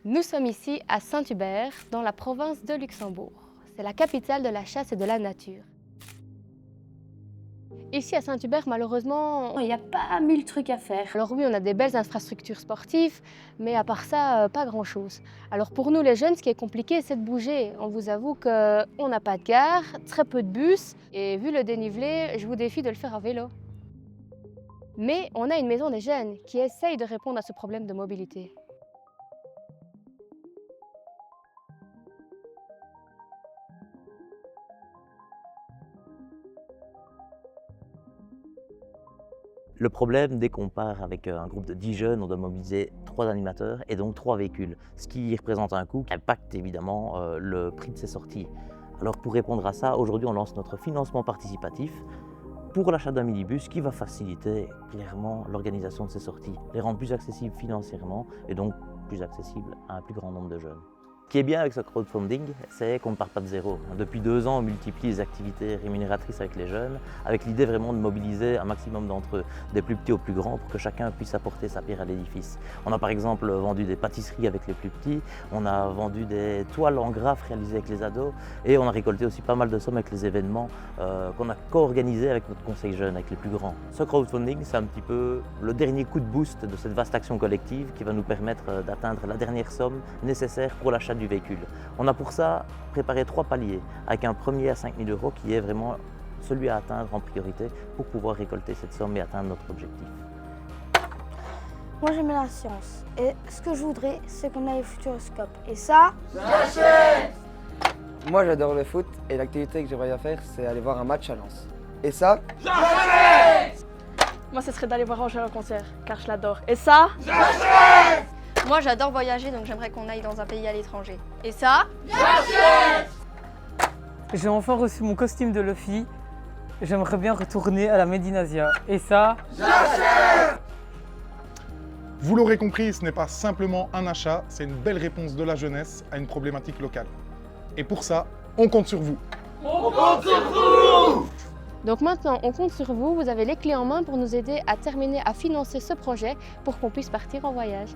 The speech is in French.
Nous sommes ici à Saint-Hubert, dans la province de Luxembourg. C'est la capitale de la chasse et de la nature. Ici à Saint-Hubert, malheureusement, il n'y a pas mille trucs à faire. Alors oui, on a des belles infrastructures sportives, mais à part ça, pas grand-chose. Alors pour nous les jeunes, ce qui est compliqué, c'est de bouger. On vous avoue qu'on n'a pas de gare, très peu de bus, et vu le dénivelé, je vous défie de le faire à vélo. Mais on a une maison des jeunes qui essaye de répondre à ce problème de mobilité. Le problème, dès qu'on part avec un groupe de 10 jeunes, on doit mobiliser 3 animateurs et donc 3 véhicules, ce qui représente un coût qui impacte évidemment le prix de ces sorties. Alors pour répondre à ça, aujourd'hui on lance notre financement participatif pour l'achat d'un minibus qui va faciliter clairement l'organisation de ces sorties, les rendre plus accessibles financièrement et donc plus accessibles à un plus grand nombre de jeunes. Ce qui est bien avec ce crowdfunding, c'est qu'on ne part pas de zéro. Depuis 2 ans, on multiplie les activités rémunératrices avec les jeunes, avec l'idée vraiment de mobiliser un maximum d'entre eux, des plus petits aux plus grands, pour que chacun puisse apporter sa pierre à l'édifice. On a par exemple vendu des pâtisseries avec les plus petits, on a vendu des toiles en graphe réalisées avec les ados, et on a récolté aussi pas mal de sommes avec les événements qu'on a co-organisés avec notre conseil jeune, avec les plus grands. Ce crowdfunding, c'est un petit peu le dernier coup de boost de cette vaste action collective qui va nous permettre d'atteindre la dernière somme nécessaire pour l'achat du véhicule. On a pour ça préparé 3 paliers, avec un premier à 5 000 € qui est vraiment celui à atteindre en priorité pour pouvoir récolter cette somme et atteindre notre objectif. Moi j'aime la science et ce que je voudrais c'est qu'on aille au Futuroscope et ça, j'achète! Moi j'adore le foot et l'activité que j'aimerais bien faire c'est aller voir un match à Lens. Et ça, j'achète! Moi ce serait d'aller voir Angèle en concert car je l'adore. Et ça, j'achète! Moi j'adore voyager donc j'aimerais qu'on aille dans un pays à l'étranger. Et ça, j'achète! J'ai enfin reçu mon costume de Luffy. J'aimerais bien retourner à la Médinasia. Et ça, j'achète! Vous l'aurez compris, ce n'est pas simplement un achat, c'est une belle réponse de la jeunesse à une problématique locale. Et pour ça, on compte sur vous. On compte sur vous! Donc maintenant, on compte sur vous, vous avez les clés en main pour nous aider à terminer à financer ce projet pour qu'on puisse partir en voyage.